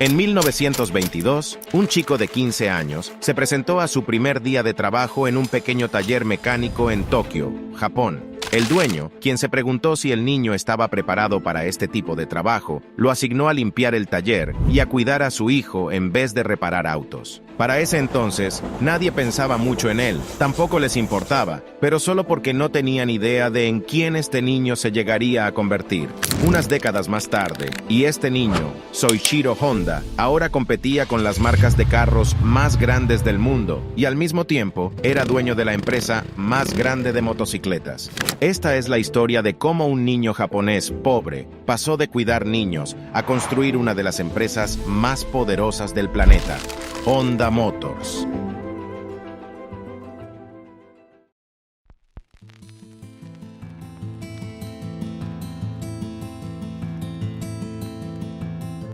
En 1922, un chico de 15 años se presentó a su primer día de trabajo en un pequeño taller mecánico en Tokio, Japón. El dueño, quien se preguntó si el niño estaba preparado para este tipo de trabajo, lo asignó a limpiar el taller y a cuidar a su hijo en vez de reparar autos. Para ese entonces, nadie pensaba mucho en él, tampoco les importaba, pero solo porque no tenían idea de en quién este niño se llegaría a convertir. Unas décadas más tarde, y este niño, Soichiro Honda, ahora competía con las marcas de carros más grandes del mundo y al mismo tiempo era dueño de la empresa más grande de motocicletas. Esta es la historia de cómo un niño japonés pobre pasó de cuidar niños a construir una de las empresas más poderosas del planeta, Honda Motors.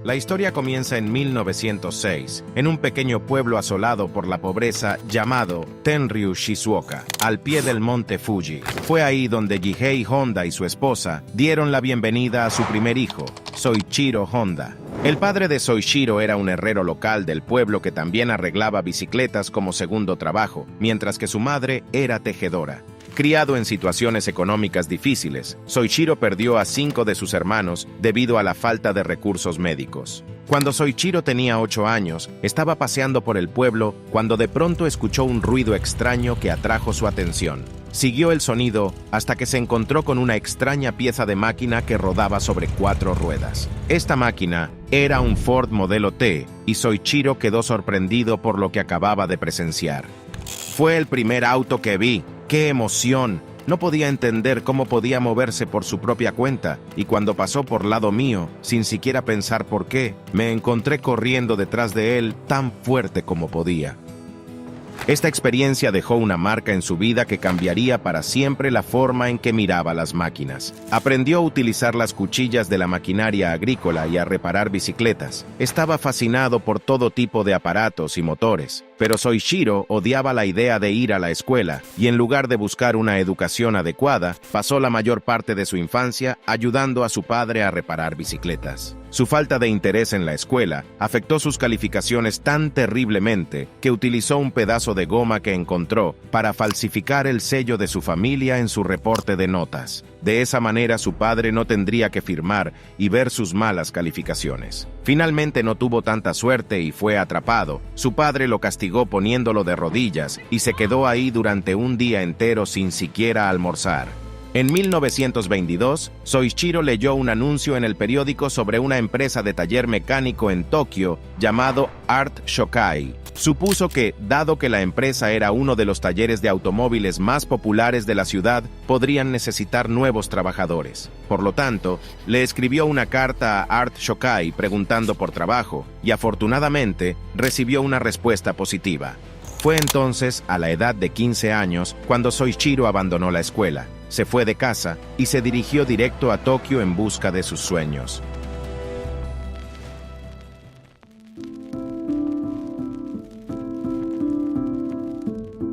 La historia comienza en 1906, en un pequeño pueblo asolado por la pobreza llamado Tenryu Shizuoka, al pie del monte Fuji. Fue ahí donde Gihei Honda y su esposa dieron la bienvenida a su primer hijo, Soichiro Honda. El padre de Soichiro era un herrero local del pueblo que también arreglaba bicicletas como segundo trabajo, mientras que su madre era tejedora. Criado en situaciones económicas difíciles, Soichiro perdió a 5 de sus hermanos debido a la falta de recursos médicos. Cuando Soichiro tenía 8 años, estaba paseando por el pueblo cuando de pronto escuchó un ruido extraño que atrajo su atención. Siguió el sonido hasta que se encontró con una extraña pieza de máquina que rodaba sobre 4 ruedas. Esta máquina era un Ford modelo T y Soichiro quedó sorprendido por lo que acababa de presenciar. Fue el primer auto que vi. ¡Qué emoción! No podía entender cómo podía moverse por su propia cuenta, y cuando pasó por lado mío, sin siquiera pensar por qué, me encontré corriendo detrás de él tan fuerte como podía. Esta experiencia dejó una marca en su vida que cambiaría para siempre la forma en que miraba las máquinas. Aprendió a utilizar las cuchillas de la maquinaria agrícola y a reparar bicicletas. Estaba fascinado por todo tipo de aparatos y motores. Pero Soichiro odiaba la idea de ir a la escuela y en lugar de buscar una educación adecuada, pasó la mayor parte de su infancia ayudando a su padre a reparar bicicletas. Su falta de interés en la escuela afectó sus calificaciones tan terriblemente que utilizó un pedazo de goma que encontró para falsificar el sello de su familia en su reporte de notas. De esa manera su padre no tendría que firmar y ver sus malas calificaciones. Finalmente no tuvo tanta suerte y fue atrapado. Su padre lo castigó poniéndolo de rodillas y se quedó ahí durante un día entero sin siquiera almorzar. En 1922, Soichiro leyó un anuncio en el periódico sobre una empresa de taller mecánico en Tokio llamado Art Shokai. Supuso que, dado que la empresa era uno de los talleres de automóviles más populares de la ciudad, podrían necesitar nuevos trabajadores. Por lo tanto, le escribió una carta a Art Shokai preguntando por trabajo, y afortunadamente recibió una respuesta positiva. Fue entonces, a la edad de 15 años, cuando Soichiro abandonó la escuela, se fue de casa y se dirigió directo a Tokio en busca de sus sueños.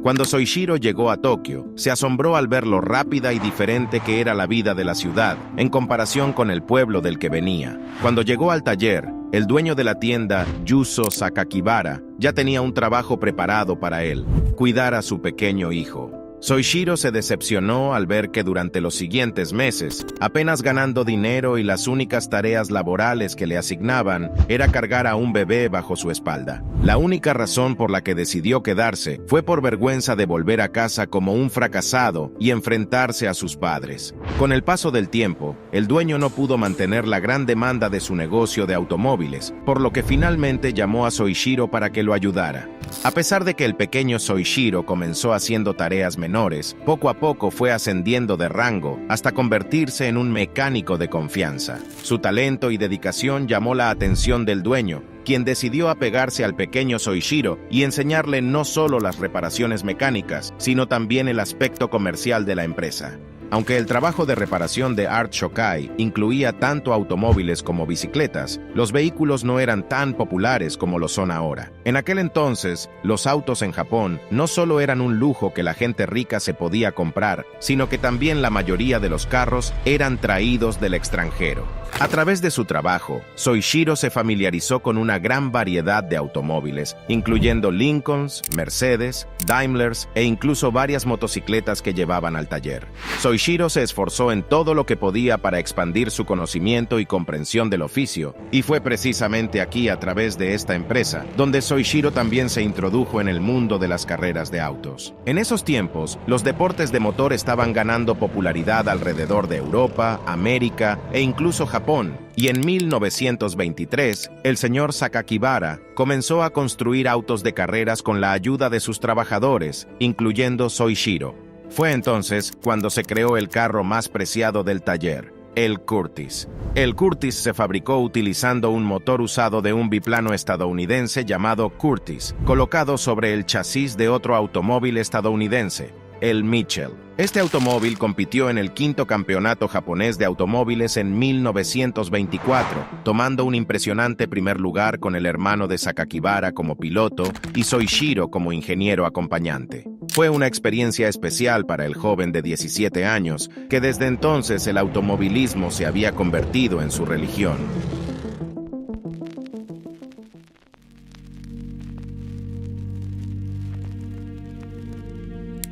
Cuando Soichiro llegó a Tokio, se asombró al ver lo rápida y diferente que era la vida de la ciudad, en comparación con el pueblo del que venía. Cuando llegó al taller, el dueño de la tienda, Yuzo Sakakibara, ya tenía un trabajo preparado para él: cuidar a su pequeño hijo. Soichiro se decepcionó al ver que durante los siguientes meses, apenas ganando dinero y las únicas tareas laborales que le asignaban era cargar a un bebé bajo su espalda. La única razón por la que decidió quedarse fue por vergüenza de volver a casa como un fracasado y enfrentarse a sus padres. Con el paso del tiempo, el dueño no pudo mantener la gran demanda de su negocio de automóviles, por lo que finalmente llamó a Soichiro para que lo ayudara. A pesar de que el pequeño Soichiro comenzó haciendo tareas menores, poco a poco fue ascendiendo de rango hasta convertirse en un mecánico de confianza. Su talento y dedicación llamó la atención del dueño, quien decidió apegarse al pequeño Soichiro y enseñarle no solo las reparaciones mecánicas, sino también el aspecto comercial de la empresa. Aunque el trabajo de reparación de Art Shokai incluía tanto automóviles como bicicletas, los vehículos no eran tan populares como lo son ahora. En aquel entonces, los autos en Japón no solo eran un lujo que la gente rica se podía comprar, sino que también la mayoría de los carros eran traídos del extranjero. A través de su trabajo, Soichiro se familiarizó con una gran variedad de automóviles, incluyendo Lincolns, Mercedes, Daimlers e incluso varias motocicletas que llevaban al taller. Soichiro se esforzó en todo lo que podía para expandir su conocimiento y comprensión del oficio, y fue precisamente aquí, a través de esta empresa, donde Soichiro también se introdujo en el mundo de las carreras de autos. En esos tiempos, los deportes de motor estaban ganando popularidad alrededor de Europa, América e incluso Japón, y en 1923, el señor Sakakibara comenzó a construir autos de carreras con la ayuda de sus trabajadores, incluyendo Soichiro. Fue entonces cuando se creó el carro más preciado del taller, el Curtiss. El Curtiss se fabricó utilizando un motor usado de un biplano estadounidense llamado Curtiss, colocado sobre el chasis de otro automóvil estadounidense, el Mitchell. Este automóvil compitió en el quinto campeonato japonés de automóviles en 1924, tomando un impresionante primer lugar con el hermano de Sakakibara como piloto y Soichiro como ingeniero acompañante. Fue una experiencia especial para el joven de 17 años, que desde entonces el automovilismo se había convertido en su religión.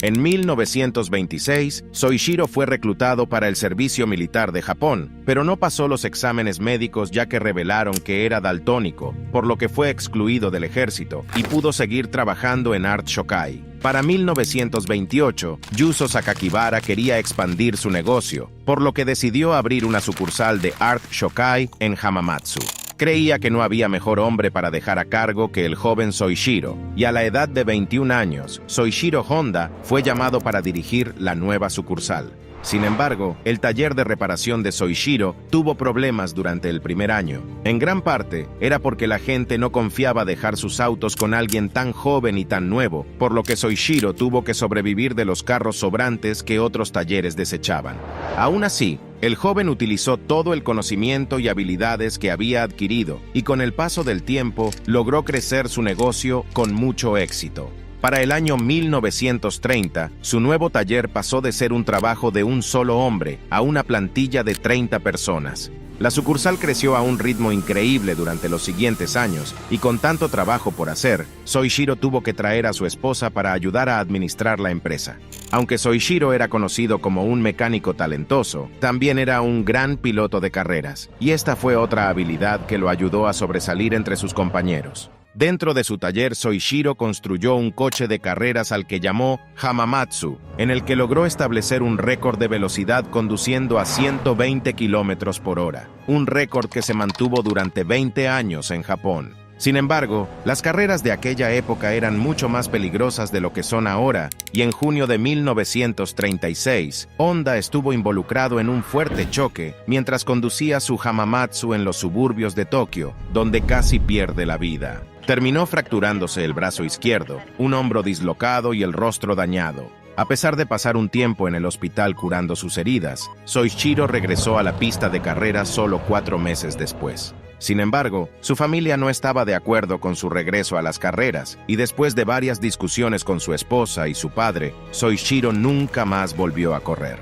En 1926, Soichiro fue reclutado para el servicio militar de Japón, pero no pasó los exámenes médicos ya que revelaron que era daltónico, por lo que fue excluido del ejército y pudo seguir trabajando en Art Shokai. Para 1928, Yuzo Sakakibara quería expandir su negocio, por lo que decidió abrir una sucursal de Art Shokai en Hamamatsu. Creía que no había mejor hombre para dejar a cargo que el joven Soichiro, y a la edad de 21 años, Soichiro Honda fue llamado para dirigir la nueva sucursal. Sin embargo, el taller de reparación de Soichiro tuvo problemas durante el primer año. En gran parte, era porque la gente no confiaba dejar sus autos con alguien tan joven y tan nuevo, por lo que Soichiro tuvo que sobrevivir de los carros sobrantes que otros talleres desechaban. Aún así, el joven utilizó todo el conocimiento y habilidades que había adquirido, y con el paso del tiempo, logró crecer su negocio con mucho éxito. Para el año 1930, su nuevo taller pasó de ser un trabajo de un solo hombre a una plantilla de 30 personas. La sucursal creció a un ritmo increíble durante los siguientes años, y con tanto trabajo por hacer, Soichiro tuvo que traer a su esposa para ayudar a administrar la empresa. Aunque Soichiro era conocido como un mecánico talentoso, también era un gran piloto de carreras, y esta fue otra habilidad que lo ayudó a sobresalir entre sus compañeros. Dentro de su taller, Soichiro construyó un coche de carreras al que llamó Hamamatsu, en el que logró establecer un récord de velocidad conduciendo a 120 kilómetros por hora, un récord que se mantuvo durante 20 años en Japón. Sin embargo, las carreras de aquella época eran mucho más peligrosas de lo que son ahora, y en junio de 1936, Honda estuvo involucrado en un fuerte choque mientras conducía su Hamamatsu en los suburbios de Tokio, donde casi pierde la vida. Terminó fracturándose el brazo izquierdo, un hombro dislocado y el rostro dañado. A pesar de pasar un tiempo en el hospital curando sus heridas, Soichiro regresó a la pista de carreras solo 4 meses después. Sin embargo, su familia no estaba de acuerdo con su regreso a las carreras, y después de varias discusiones con su esposa y su padre, Soichiro nunca más volvió a correr.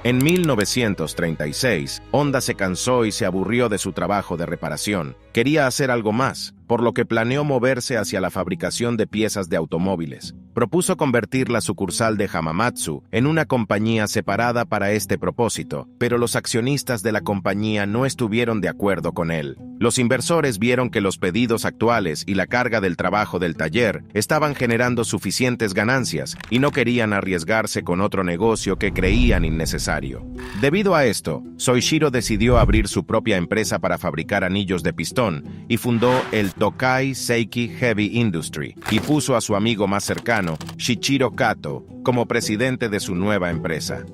En 1936, Honda se cansó y se aburrió de su trabajo de reparación. Quería hacer algo más, por lo que planeó moverse hacia la fabricación de piezas de automóviles. Propuso convertir la sucursal de Hamamatsu en una compañía separada para este propósito, pero los accionistas de la compañía no estuvieron de acuerdo con él. Los inversores vieron que los pedidos actuales y la carga del trabajo del taller estaban generando suficientes ganancias y no querían arriesgarse con otro negocio que creían innecesario. Debido a esto, Soichiro decidió abrir su propia empresa para fabricar anillos de pistón y fundó el Tokai Seiki Heavy Industry y puso a su amigo más cercano, Shichiro Kato, como presidente de su nueva empresa.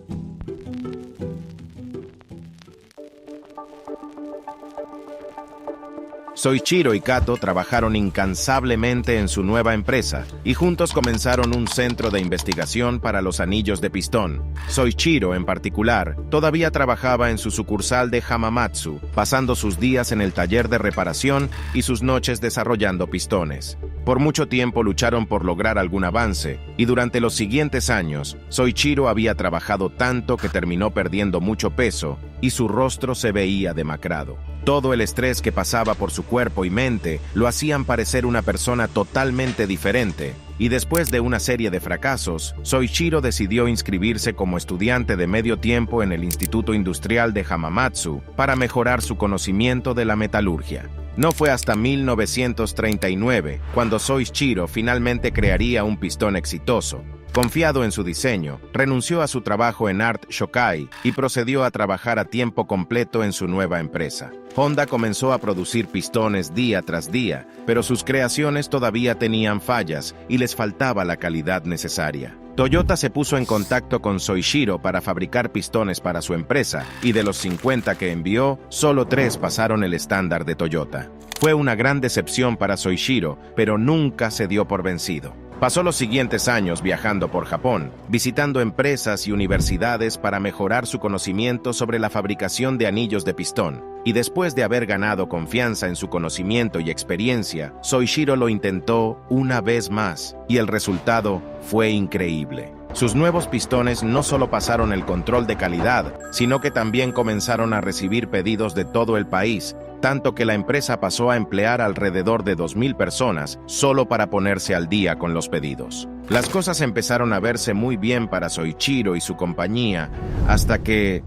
Soichiro y Kato trabajaron incansablemente en su nueva empresa y juntos comenzaron un centro de investigación para los anillos de pistón. Soichiro, en particular, todavía trabajaba en su sucursal de Hamamatsu, pasando sus días en el taller de reparación y sus noches desarrollando pistones. Por mucho tiempo lucharon por lograr algún avance, y durante los siguientes años, Soichiro había trabajado tanto que terminó perdiendo mucho peso y su rostro se veía demacrado. Todo el estrés que pasaba por su cuerpo y mente lo hacían parecer una persona totalmente diferente, y después de una serie de fracasos, Soichiro decidió inscribirse como estudiante de medio tiempo en el Instituto Industrial de Hamamatsu para mejorar su conocimiento de la metalurgia. No fue hasta 1939 cuando Soichiro finalmente crearía un pistón exitoso. Confiado en su diseño, renunció a su trabajo en Art Shokai y procedió a trabajar a tiempo completo en su nueva empresa. Honda comenzó a producir pistones día tras día, pero sus creaciones todavía tenían fallas y les faltaba la calidad necesaria. Toyota se puso en contacto con Soichiro para fabricar pistones para su empresa, y de los 50 que envió, solo 3 pasaron el estándar de Toyota. Fue una gran decepción para Soichiro, pero nunca se dio por vencido. Pasó los siguientes años viajando por Japón, visitando empresas y universidades para mejorar su conocimiento sobre la fabricación de anillos de pistón, y después de haber ganado confianza en su conocimiento y experiencia, Soichiro lo intentó una vez más, y el resultado fue increíble. Sus nuevos pistones no solo pasaron el control de calidad, sino que también comenzaron a recibir pedidos de todo el país, tanto que la empresa pasó a emplear alrededor de 2,000 personas solo para ponerse al día con los pedidos. Las cosas empezaron a verse muy bien para Soichiro y su compañía, hasta que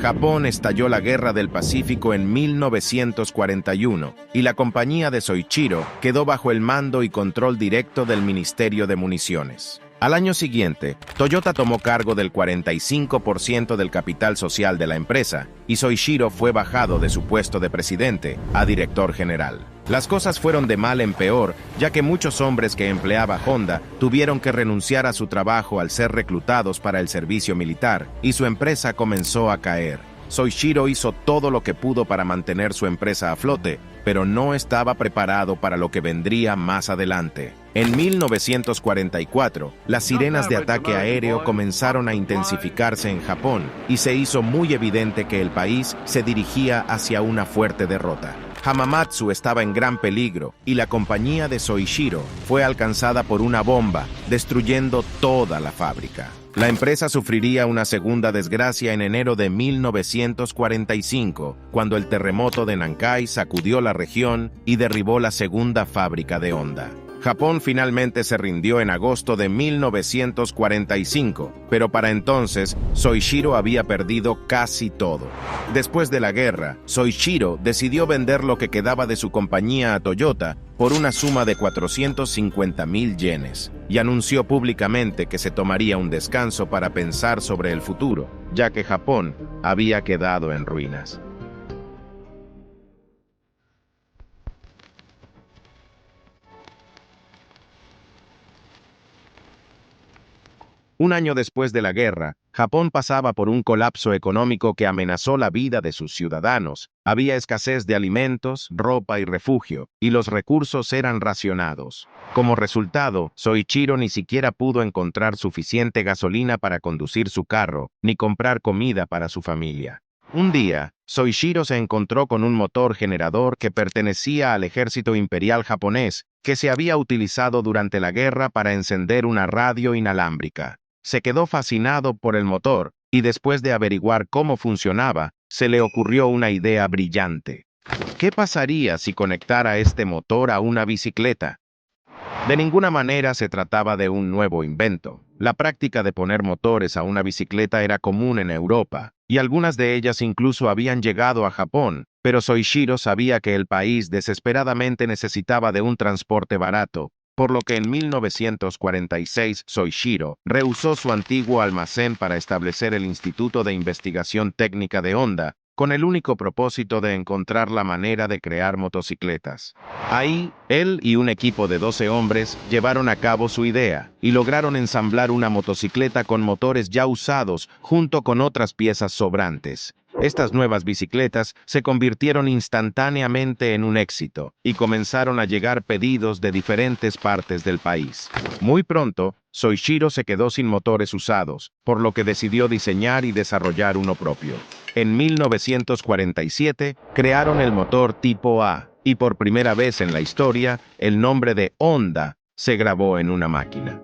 Japón estalló la Guerra del Pacífico en 1941 y la compañía de Soichiro quedó bajo el mando y control directo del Ministerio de Municiones. Al año siguiente, Toyota tomó cargo del 45% del capital social de la empresa y Soichiro fue bajado de su puesto de presidente a director general. Las cosas fueron de mal en peor, ya que muchos hombres que empleaba Honda tuvieron que renunciar a su trabajo al ser reclutados para el servicio militar, y su empresa comenzó a caer. Soichiro hizo todo lo que pudo para mantener su empresa a flote, pero no estaba preparado para lo que vendría más adelante. En 1944, las sirenas de ataque aéreo comenzaron a intensificarse en Japón, y se hizo muy evidente que el país se dirigía hacia una fuerte derrota. Hamamatsu estaba en gran peligro y la compañía de Soichiro fue alcanzada por una bomba, destruyendo toda la fábrica. La empresa sufriría una segunda desgracia en enero de 1945, cuando el terremoto de Nankai sacudió la región y derribó la segunda fábrica de Honda. Japón finalmente se rindió en agosto de 1945, pero para entonces Soichiro había perdido casi todo. Después de la guerra, Soichiro decidió vender lo que quedaba de su compañía a Toyota por una suma de 450,000 yenes, y anunció públicamente que se tomaría un descanso para pensar sobre el futuro, ya que Japón había quedado en ruinas. Un año después de la guerra, Japón pasaba por un colapso económico que amenazó la vida de sus ciudadanos. Había escasez de alimentos, ropa y refugio, y los recursos eran racionados. Como resultado, Soichiro ni siquiera pudo encontrar suficiente gasolina para conducir su carro, ni comprar comida para su familia. Un día, Soichiro se encontró con un motor generador que pertenecía al ejército imperial japonés, que se había utilizado durante la guerra para encender una radio inalámbrica. Se quedó fascinado por el motor, y después de averiguar cómo funcionaba, se le ocurrió una idea brillante. ¿Qué pasaría si conectara este motor a una bicicleta? De ninguna manera se trataba de un nuevo invento. La práctica de poner motores a una bicicleta era común en Europa, y algunas de ellas incluso habían llegado a Japón, pero Soichiro sabía que el país desesperadamente necesitaba de un transporte barato, por lo que en 1946 Soichiro rehusó su antiguo almacén para establecer el Instituto de Investigación Técnica de Honda con el único propósito de encontrar la manera de crear motocicletas. Ahí, él y un equipo de 12 hombres llevaron a cabo su idea y lograron ensamblar una motocicleta con motores ya usados junto con otras piezas sobrantes. Estas nuevas bicicletas se convirtieron instantáneamente en un éxito y comenzaron a llegar pedidos de diferentes partes del país. Muy pronto, Soichiro se quedó sin motores usados, por lo que decidió diseñar y desarrollar uno propio. En 1947, crearon el motor tipo A, y por primera vez en la historia, el nombre de Honda se grabó en una máquina.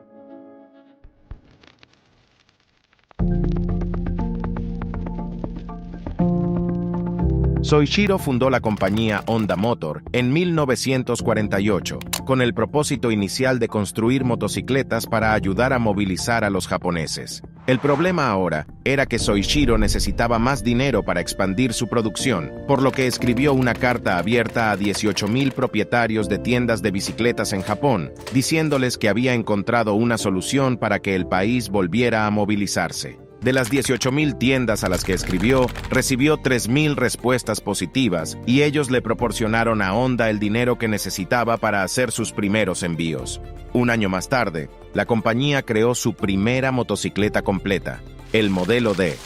Soichiro fundó la compañía Honda Motor en 1948, con el propósito inicial de construir motocicletas para ayudar a movilizar a los japoneses. El problema ahora era que Soichiro necesitaba más dinero para expandir su producción, por lo que escribió una carta abierta a 18,000 propietarios de tiendas de bicicletas en Japón, diciéndoles que había encontrado una solución para que el país volviera a movilizarse. De las 18,000 tiendas a las que escribió, recibió 3,000 respuestas positivas y ellos le proporcionaron a Honda el dinero que necesitaba para hacer sus primeros envíos. Un año más tarde, la compañía creó su primera motocicleta completa, el modelo D.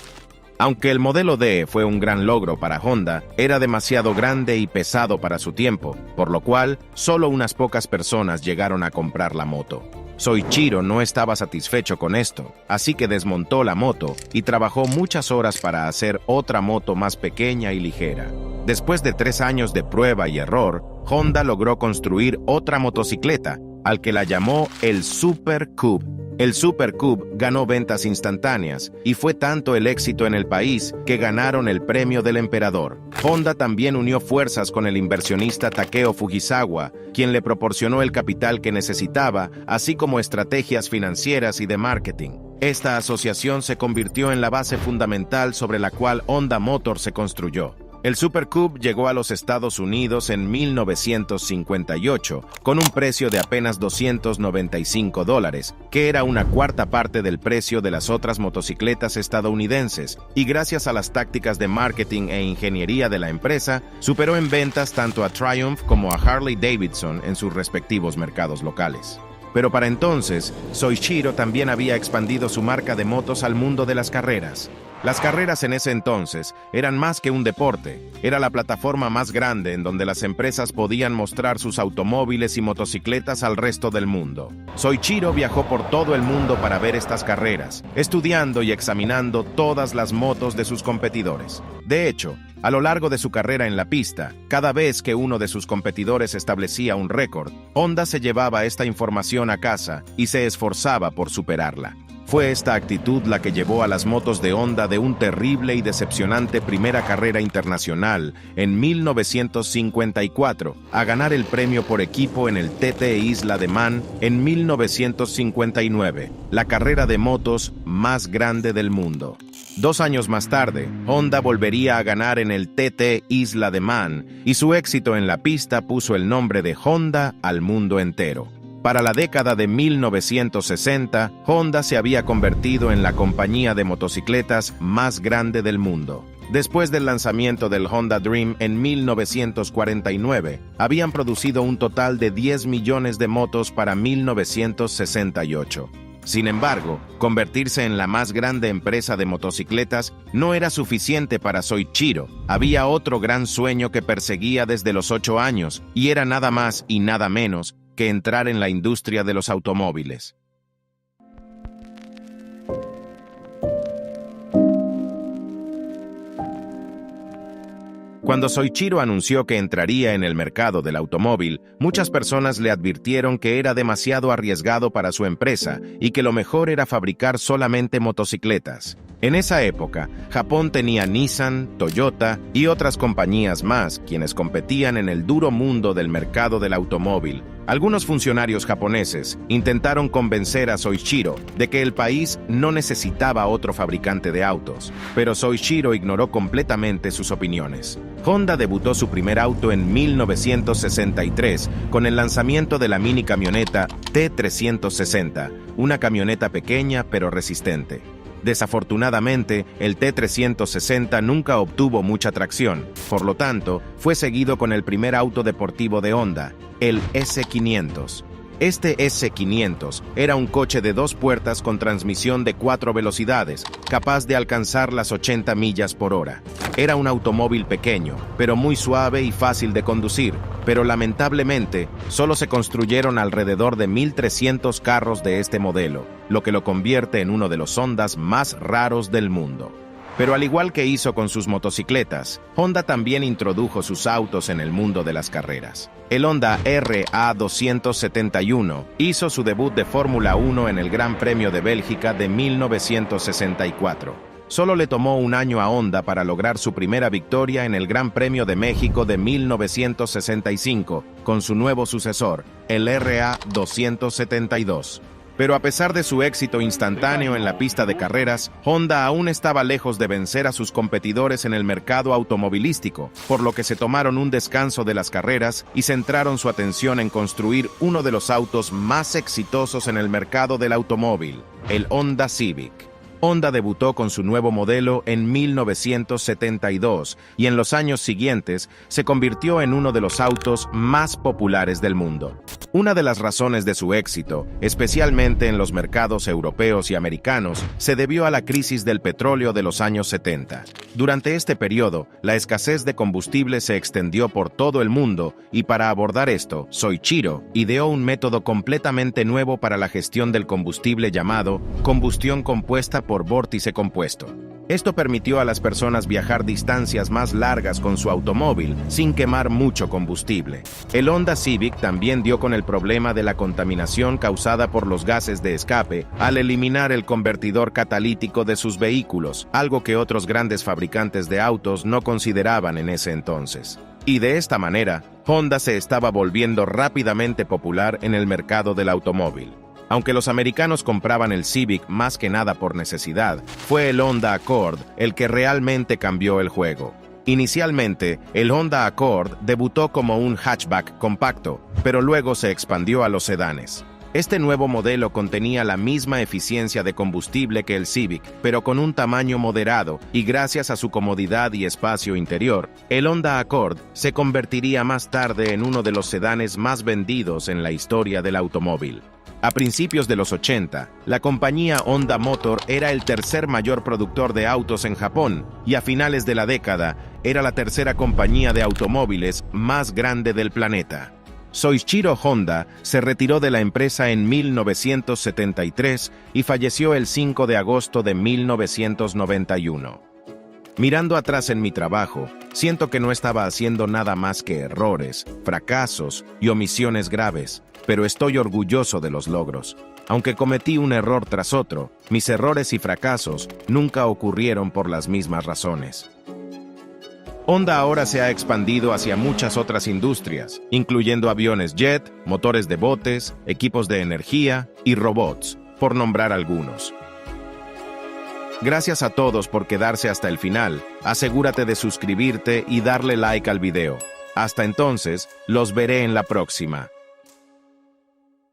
Aunque el modelo D fue un gran logro para Honda, era demasiado grande y pesado para su tiempo, por lo cual solo unas pocas personas llegaron a comprar la moto. Soichiro no estaba satisfecho con esto, así que desmontó la moto y trabajó muchas horas para hacer otra moto más pequeña y ligera. Después de 3 años de prueba y error, Honda logró construir otra motocicleta, al que la llamó el Super Cube. El Super Cube ganó ventas instantáneas y fue tanto el éxito en el país que ganaron el premio del emperador. Honda también unió fuerzas con el inversionista Takeo Fujisawa, quien le proporcionó el capital que necesitaba, así como estrategias financieras y de marketing. Esta asociación se convirtió en la base fundamental sobre la cual Honda Motor se construyó. El Super Cube llegó a los Estados Unidos en 1958 con un precio de apenas $295, que era una cuarta parte del precio de las otras motocicletas estadounidenses, y gracias a las tácticas de marketing e ingeniería de la empresa, superó en ventas tanto a Triumph como a Harley Davidson en sus respectivos mercados locales. Pero para entonces, Soichiro también había expandido su marca de motos al mundo de las carreras. Las carreras en ese entonces eran más que un deporte, era la plataforma más grande en donde las empresas podían mostrar sus automóviles y motocicletas al resto del mundo. Soichiro viajó por todo el mundo para ver estas carreras, estudiando y examinando todas las motos de sus competidores. De hecho, a lo largo de su carrera en la pista, cada vez que uno de sus competidores establecía un récord, Honda se llevaba esta información a casa y se esforzaba por superarla. Fue esta actitud la que llevó a las motos de Honda de un terrible y decepcionante primera carrera internacional en 1954 a ganar el premio por equipo en el TT Isla de Man en 1959, la carrera de motos más grande del mundo. 2 años más tarde, Honda volvería a ganar en el TT Isla de Man y su éxito en la pista puso el nombre de Honda al mundo entero. Para la década de 1960, Honda se había convertido en la compañía de motocicletas más grande del mundo. Después del lanzamiento del Honda Dream en 1949, habían producido un total de 10 millones de motos para 1968. Sin embargo, convertirse en la más grande empresa de motocicletas no era suficiente para Soichiro. Había otro gran sueño que perseguía desde los 8 años, y era nada más y nada menos que entrar en la industria de los automóviles. Cuando Soichiro anunció que entraría en el mercado del automóvil, muchas personas le advirtieron que era demasiado arriesgado para su empresa y que lo mejor era fabricar solamente motocicletas. En esa época, Japón tenía Nissan, Toyota y otras compañías más, quienes competían en el duro mundo del mercado del automóvil. Algunos funcionarios japoneses intentaron convencer a Soichiro de que el país no necesitaba otro fabricante de autos, pero Soichiro ignoró completamente sus opiniones. Honda debutó su primer auto en 1963 con el lanzamiento de la mini camioneta T360, una camioneta pequeña pero resistente. Desafortunadamente, el T360 nunca obtuvo mucha tracción, por lo tanto, fue seguido con el primer auto deportivo de Honda, el S500. Este S500 era un coche de 2 puertas con transmisión de 4 velocidades, capaz de alcanzar las 80 millas por hora. Era un automóvil pequeño, pero muy suave y fácil de conducir, pero lamentablemente solo se construyeron alrededor de 1.300 carros de este modelo, lo que lo convierte en uno de los Hondas más raros del mundo. Pero al igual que hizo con sus motocicletas, Honda también introdujo sus autos en el mundo de las carreras. El Honda RA271 hizo su debut de Fórmula 1 en el Gran Premio de Bélgica de 1964. Solo le tomó un año a Honda para lograr su primera victoria en el Gran Premio de México de 1965, con su nuevo sucesor, el RA272. Pero a pesar de su éxito instantáneo en la pista de carreras, Honda aún estaba lejos de vencer a sus competidores en el mercado automovilístico, por lo que se tomaron un descanso de las carreras y centraron su atención en construir uno de los autos más exitosos en el mercado del automóvil, el Honda Civic. Honda debutó con su nuevo modelo en 1972 y en los años siguientes se convirtió en uno de los autos más populares del mundo. Una de las razones de su éxito, especialmente en los mercados europeos y americanos, se debió a la crisis del petróleo de los años 70. Durante este periodo, la escasez de combustible se extendió por todo el mundo y para abordar esto, Soichiro ideó un método completamente nuevo para la gestión del combustible llamado combustión compuesta por vórtice compuesto. Esto permitió a las personas viajar distancias más largas con su automóvil sin quemar mucho combustible. El Honda Civic también dio con el problema de la contaminación causada por los gases de escape al eliminar el convertidor catalítico de sus vehículos, algo que otros grandes fabricantes de autos no consideraban en ese entonces. Y de esta manera, Honda se estaba volviendo rápidamente popular en el mercado del automóvil. Aunque los americanos compraban el Civic más que nada por necesidad, fue el Honda Accord el que realmente cambió el juego. Inicialmente, el Honda Accord debutó como un hatchback compacto, pero luego se expandió a los sedanes. Este nuevo modelo contenía la misma eficiencia de combustible que el Civic, pero con un tamaño moderado, y gracias a su comodidad y espacio interior, el Honda Accord se convertiría más tarde en uno de los sedanes más vendidos en la historia del automóvil. A principios de los 80, la compañía Honda Motor era el tercer mayor productor de autos en Japón y a finales de la década era la tercera compañía de automóviles más grande del planeta. Soichiro Honda se retiró de la empresa en 1973 y falleció el 5 de agosto de 1991. Mirando atrás en mi trabajo, siento que no estaba haciendo nada más que errores, fracasos y omisiones graves, pero estoy orgulloso de los logros. Aunque cometí un error tras otro, mis errores y fracasos nunca ocurrieron por las mismas razones. Honda ahora se ha expandido hacia muchas otras industrias, incluyendo aviones jet, motores de botes, equipos de energía y robots, por nombrar algunos. Gracias a todos por quedarse hasta el final. Asegúrate de suscribirte y darle like al video. Hasta entonces, los veré en la próxima.